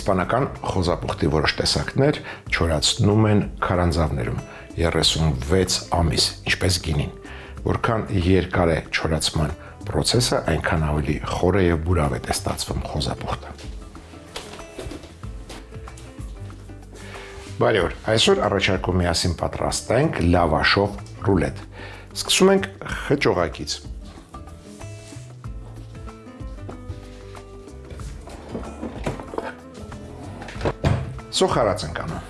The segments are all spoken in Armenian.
Իսպանական խոզապուխտի որոշ տեսակներ չորացնում են քարանձավներում 36 ամիս, ինչպես գինին։ Որքան երկար է չորացման process-ը, այնքան ավելի խոր եւ բուրավետ է ստացվում խոզապուխտը։ Բարի օր, այսօր առաջարկում միասին պատրաստենք լավաշով ռուլետ։ Սկսում ենք խճողակից։ Սոխարած ենք անում։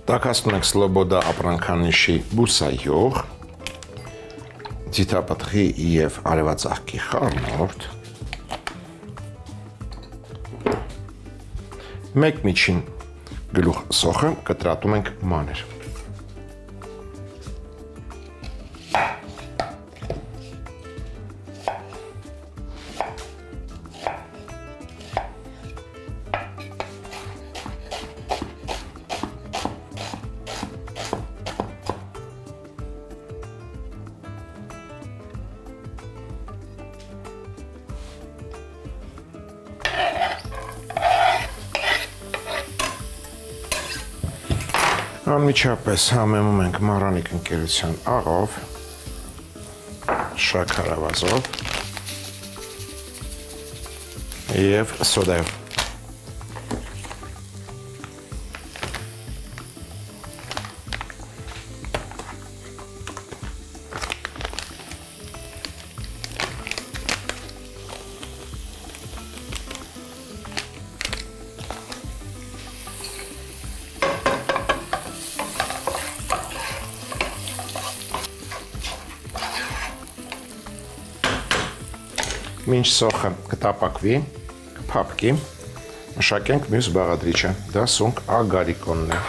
Տաքացնում ենք Սլոբոդա ապրանքանիշի բուսայող, ձիթապտղի և արևածաղկի խառնուրդ, մեկ միջին գլուխ սոխը կտրատում ենք մանր։ Անմիջապես համեմում ենք մառանիկ ընկերության աղով, շաքարավազով և սոդայով։ Մինչ սոխը կտապակվի, կփափկի, մշակենք մյուս բաղադրիչը, դա սունկ ագարիկոնն է։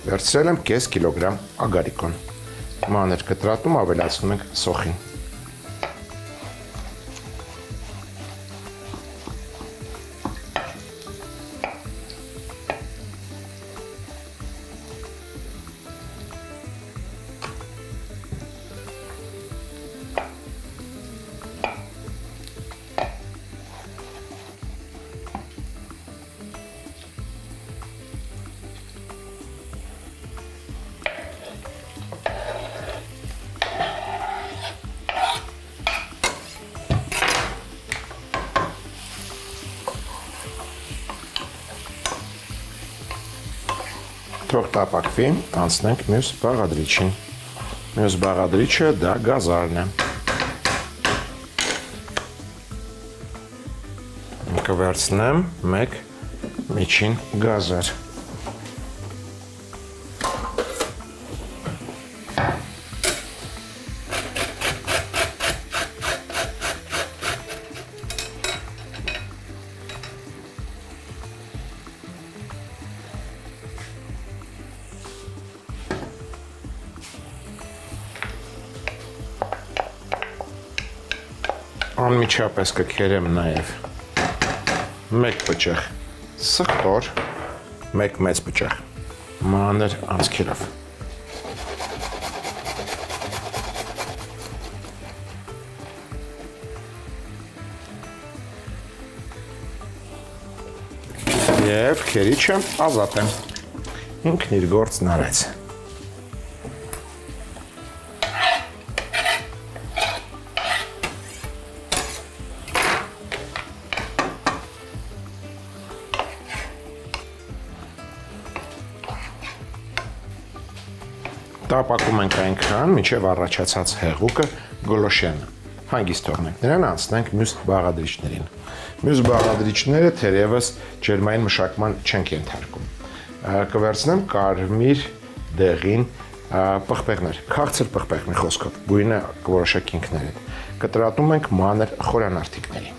Վերցրել եմ կես կիլոգրամ ագարիկոն։ Մանր կտրատում ավելացնում ենք սոխին։ Թող տապակվի, անցնենք մյուս բաղադրիչին։ Մյուս բաղադրիչը դա գազարն է։ Կվերցնեմ մեկ միջին գազար։ Անմիջապես կքերեմ նաև մեկ բջեղ սխտոր, մեկ մեծ բջեղ մանր անցքերով։ Եվ քերիչը ազատեմ, ինքն իր գործն արեց։ Տապակում ենք այնքան, մինչև առաջացած հեղուկը գոլոշյանը։ Հանգիստ թողնենք նրան, անցնենք մյուս բաղադրիչներին։ Մյուս բաղադրիչները թերևս ջերմային մշակման չենք ենթարկում։ Կվերցնեմ կարմիր դեղին պղպեղներ, քաղցր պղպեղներ խոսքով, գույնը կորոշեք ինքներդ։ Կտրատում ենք մանր խորանարդիկների։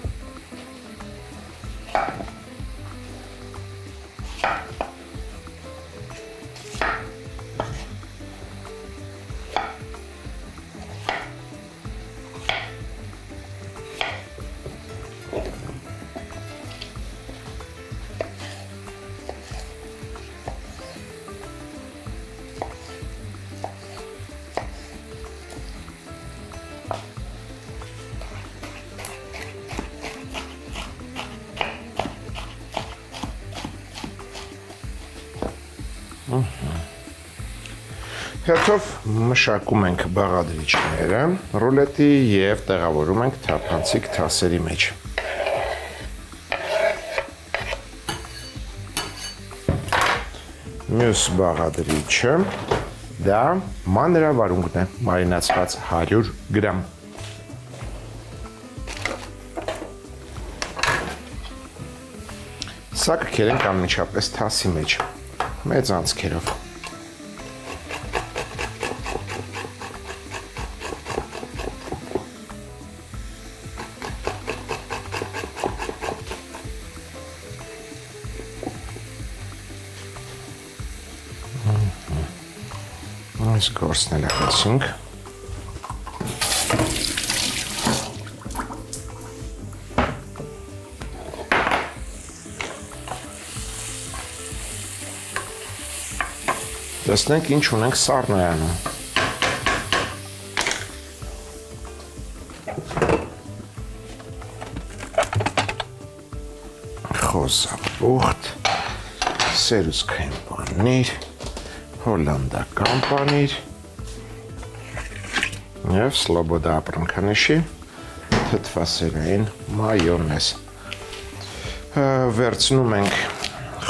Հետով մշակում ենք բաղադրիչները ռուլետի և տեղավորում ենք թափանցիկ թասերի մեջ։ Մյուս բաղադրիչը դա մանրավարունգն է, մարինացված 100 գրամ։ Սա կքերենք անմիջապես թասի մեջ, մեծ անցքերով։ Այս գործն էլ հացինք։ Տեսնենք ինչ ունենք սառնոյանում։ Խոզապուխտ, սերուցքային պանիր, հոլանդական պանիր և սլոբոդա ապրանքանիշի թթվասերային մայոնեզ։ Վերցնում ենք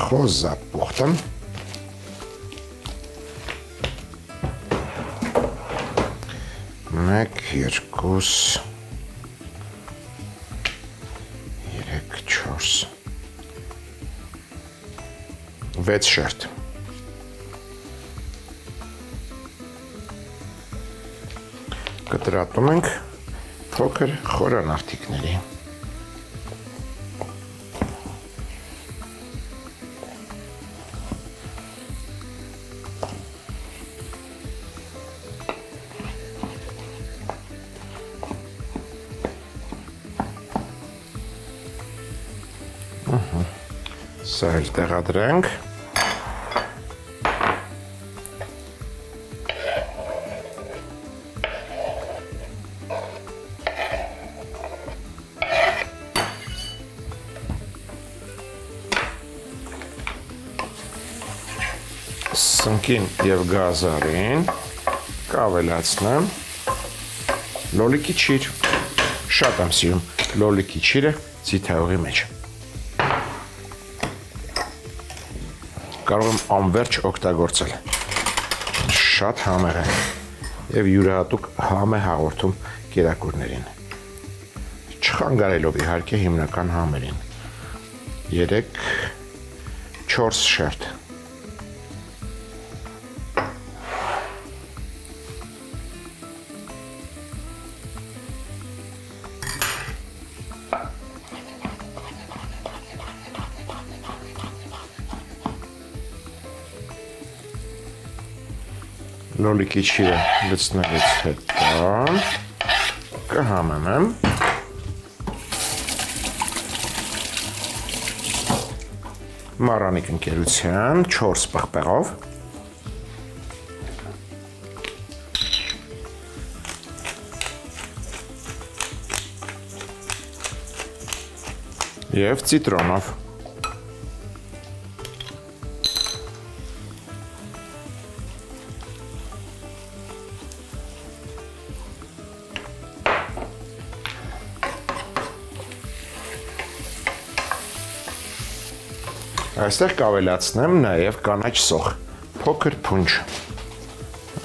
խոզապուխտը, մեկ, երկուս, երեք, չորս, վեց շերտ։ Կտրատում ենք փոքր խորանարդիկների։ Սա էլ տեղադրենք։ Սնկին և գազարին կավելացնեմ լոլիկի չիր, շատ եմ սիրում լոլիկի չիրը ձիթայուղի մեջ։ Կարող եմ անվերջ օգտագործել, շատ համեղ է և յուրահատուկ համ է հաղորդում կերակուրներին, չխանգարելով իհարկե հիմնական համերին, 3-4 շերտ։ Լոլիկի չիրը լցնելուց հետո կհամեմեմ մառանիկ ընկերության 4 պղպեղով և ցիտրոնով։ Այստեղ կավելացնեմ նաև կանաչ սոխ, փոքր փունջ,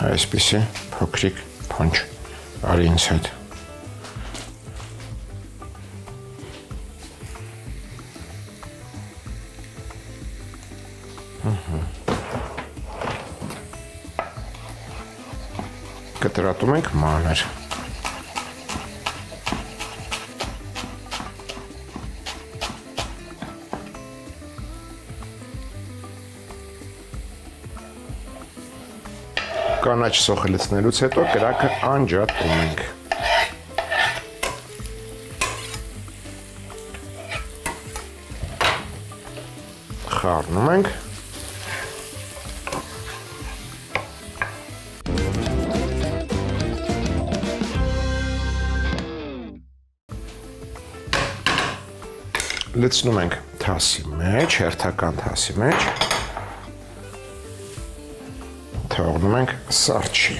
այսպիսի փոքրիկ փունջ, արի ինձ հետ։ Կտրատում ենք մանր։ Կանաչ սոխը լցնելուց հետո կրակը անջատում ենք։ Խառնում ենք։ Լցնում ենք թասի մեջ, հերթական թասի մեջ։ թողնում ենք սառչի։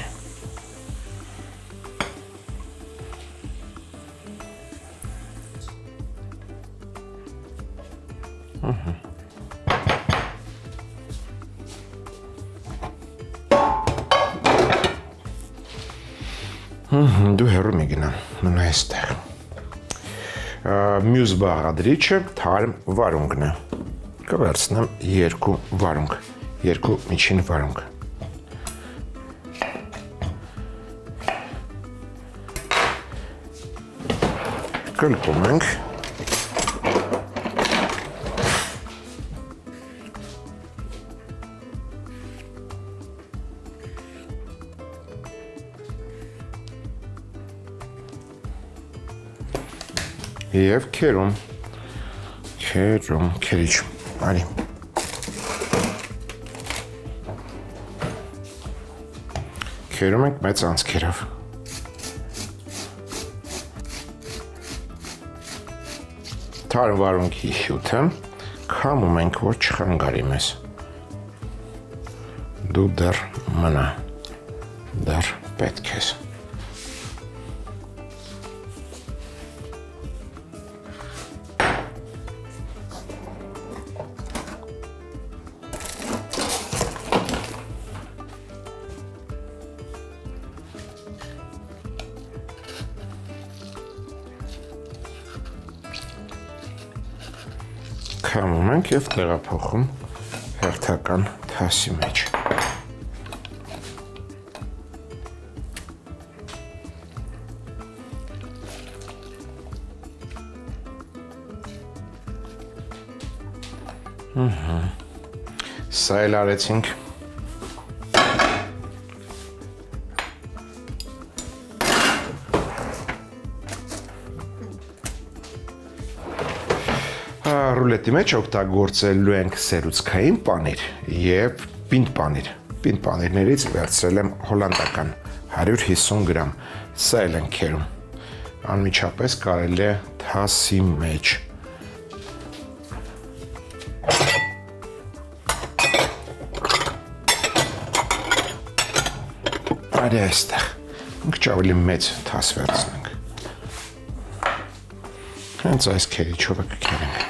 Դու հեռու մի գնա, մնա այստեղ։ Մյուս բաղադրիչը թարմ վարունգն է։ Կվերցնեմ 2 վարունգ, 2 միջին վարունգ։ Կլկում ենք։ Եվ քերում, քերիչ, արի։ Քերում ենք մեծ անցքերով։ Թարմ վարունգի հյութը քամում ենք, որ չխանգարի մեզ։ Դու դեռ մնա, դեռ պետք ես։ Քամում ենք և տեղափոխում հերթական թասի մեջ։ Սա էլ արեցինք։ Ռուլետի մեջ օգտագործելու ենք սերուցքային պանիր և պինդ պանիր։ Պինդ պանիրներից վերցրել եմ հոլանդական 150 գրամ։ Սա էլ ենք քերում։ Անմիջապես կարելի է թասի մեջ։ Արի այստեղ։ Մենք ավելի մեծ թաս վերցնենք։ Հենց այս քերիչով կքերենք։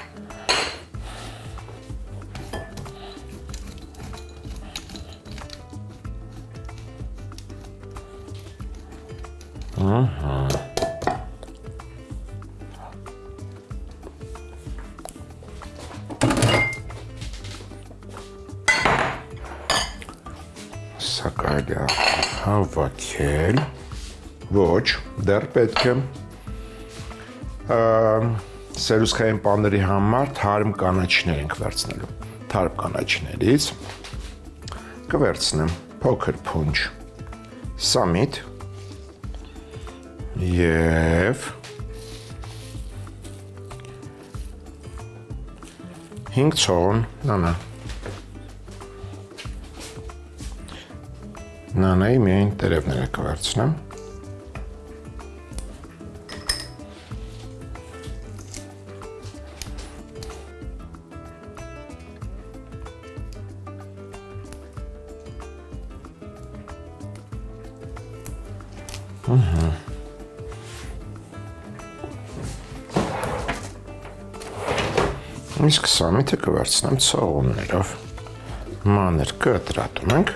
Սա կարելի է հավաքել, ոչ, դեռ պետք է սերուցքային պանիրի համար թարմ կանաչիներ ենք վերցնելու։ Թարմ կանաչիներից կվերցնեմ փոքր փունջ սամիտ և 5 ցողուն նանա։ Նանայի միայն տերևները կվերցնեմ։ Իսկ սամիթը կվերցնեմ ցողուններով։ Մանր կտրատում ենք։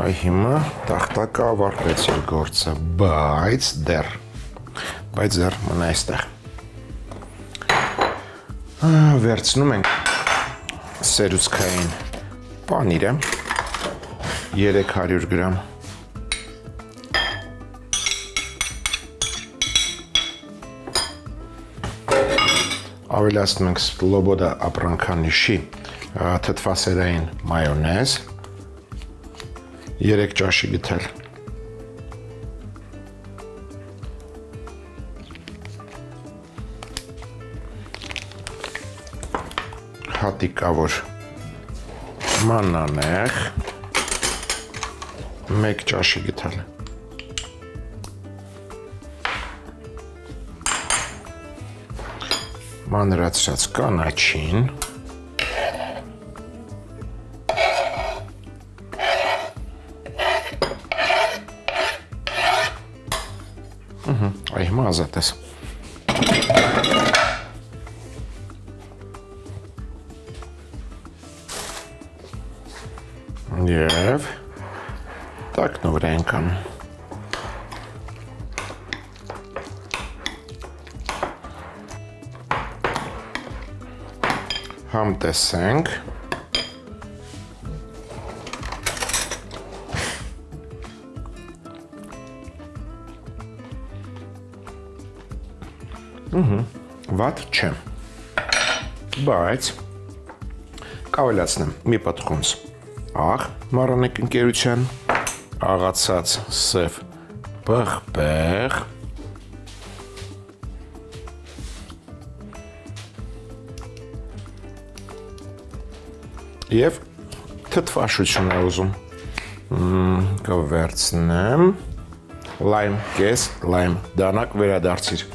Այ հիմա տախտակը ավարտեց իր գործը, բայց դեռ մնա այստեղ։ Վերցնում ենք սերուցքային պանիրը 300 գրամ։ Ավելացնում ենք Սլոբոդա ապրանքանիշի թթվասերային մայոնեզ 3 ճաշի գթել։ Հատիկավոր մանանեխ 1 ճաշի գթել։ մանրացրած կանաչին, այ հիմա ազատ ես։ Եվ տակն վրա ենք անում։ Համ տեսենք։ Վատ չէ, բայց կավելացնեմ մի պտղունց աղ մառանեք ընկերության, աղացած սև պղպեղ, և թթվաշություն է ուզում, կվերցնեմ, լայմ կես, լայմ դանակ վերադարձիր։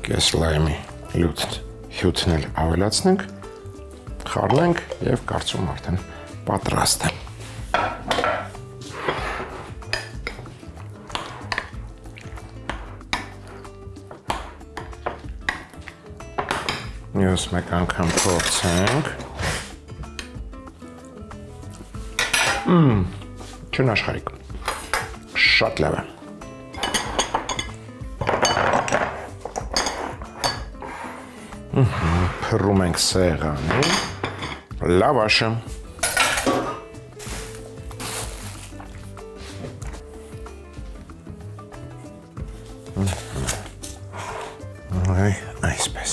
Կես լայմի հյութն էլ ավելացնենք, խառնենք և կարծում արդեն պատրաստ է։ Մյուս մեկ անգամ փորձենք։ Չնաշխարհիկ, շատ լավ է։ Փռում ենք սեղանի, լավաշը։ Այսպես։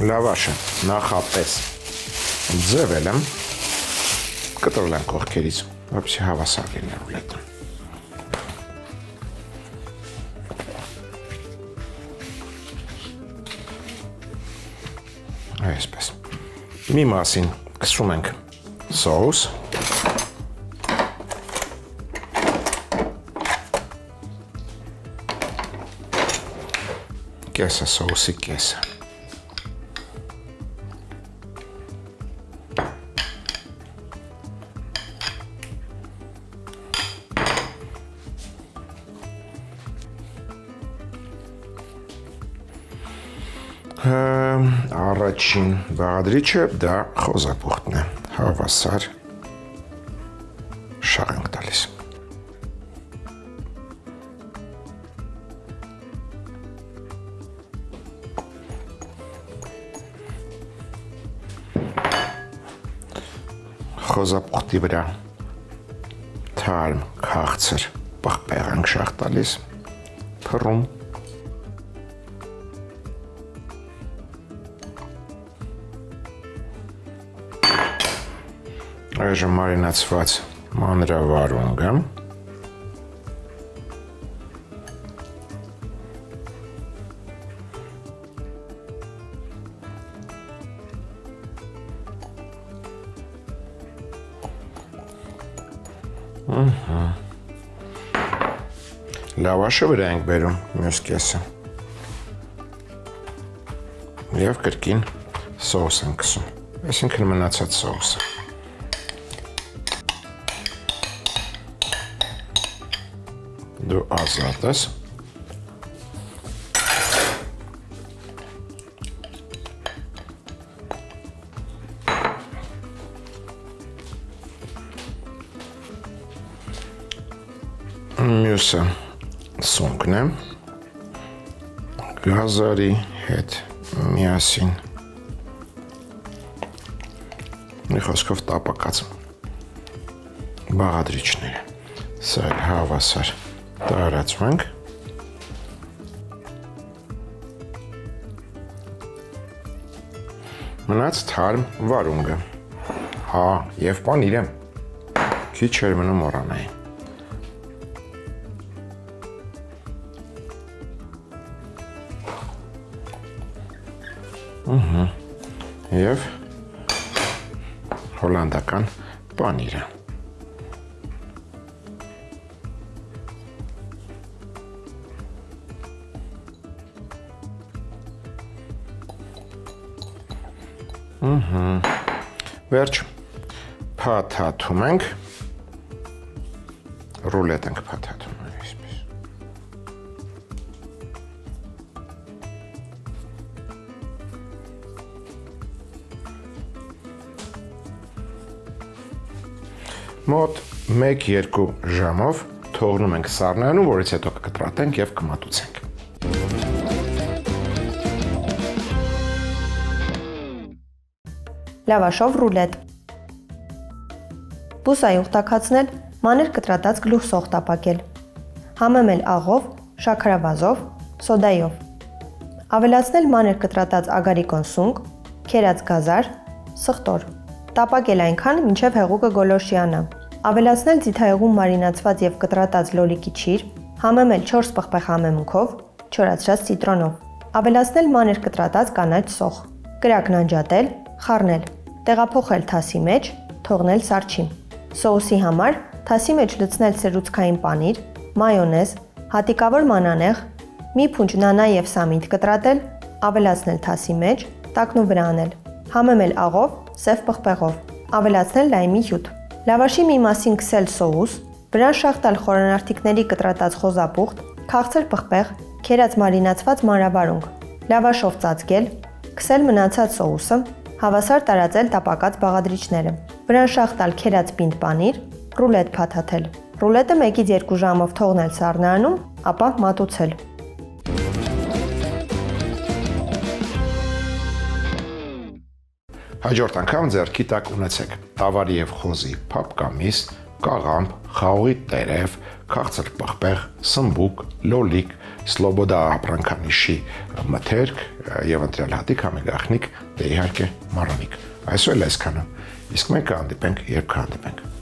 Լավաշը նախապես ձևել եմ, կտրել եմ կողքերից, որպեսզի հավասար լինի ռուլետը։ Այսպես։ Մի մասին կսում ենք սոուս։ Կեսը սոուսի կեսը։ Առաջին բաղադրիչը դա խոզապուխտն է, հավասար շաղ ենք տալիս։ Խոզապուխտի վրա թարմ քաղցր պղպեղ ենք շաղ տալիս, փռում։ Այժմ մարինացված մանրավարունգը, լավաշը վրա ենք բերում մյուս կեսը և կրկին սոուս ենք կսում, այսինքն մնացած սոուսը։ Դու ազատ ես։ Մյուսը սունկն է, գազարի հետ միասին, մի խոսքով տապակած բաղադրիչները, սա էլ հավասար տարածում ենք, մնաց թարմ վարունգը, հա և պանիրը, քիչ էր մնում մոռանայի, Եվ հոլանդական պանիրը։ Վերջ, փաթաթում ենք, ռուլետ ենք փաթաթում այսպես։ Մոտ 1-2 ժամով թողնում ենք սառնանում, որից հետո կկտրատենք եւ կմատուցենք։ Լավաշով ռուլետ։ Բուսայուղ տաքացնել, մանր կտրատած գլուխ սող տապակել։ Համեմել աղով, շաքարավազով, սոդայով։ Ավելացնել մանր կտրատած ագարիկոն սունկ, քերած գազար, սխտոր։ Տապակել այնքան, մինչև հեղուկը գոլորշիանա։ Ավելացնել ձիթայուղում մարինացված եւ կտրատած լոլիկի չիր, համեմել 4 պղպեղ համեմունքով, չորացրած ցիտրոնով։ Ավելացնել մանր կտրատած կանաչ սող։ Կրակն անջատել, խառնել։ Տեղափոխել թասի մեջ, թողնել սառչի։ Սոուսի համար թասի մեջ լցնել սերուցքային պանիր, մայոնեզ, հատիկավոր մանանեխ, մի փունջ նանա եւ սամիտ կտրատել, ավելացնել թասի մեջ, տակնու վրա անել։ Համեմել աղով, սև պղպեղով։ Ավելացնել լայմի հյութ։ Լավաշի մի մասին քսել սոուս, վրան շաղ տալ խորանարդիկների կտրատած խոզապուխտ, քաղցր պղպեղ, քերած մարինացված մանրավարունգ։ Լավաշով ծածկել, քսել մնացած սոուսը, հավասար տարածել տապակած բաղադրիչները։ Վրան շաղ տալ քերած պինդ պանիր, ռուլետ փաթաթել։ Ռուլետը 1-2 ժամով թողնել սառնարանում, ապա մատուցել։ Հաջորդ անգամ ձեռքի տակ ունեցեք տավարի եւ խոզի փապկամիս, կաղամբ, խաղողի տերև, քաղցր պղպեղ, սմբուկ, լոլիկ, սլոբոդա ապրանքանիշի մթերք եւ ընտրյալ հատիկ համեգախնիկ, դե իհարկե մարոնիկ։ Այսօր էլ այսքանը։ Իսկ մենք կհանդիպենք, երբ կհանդիպենք։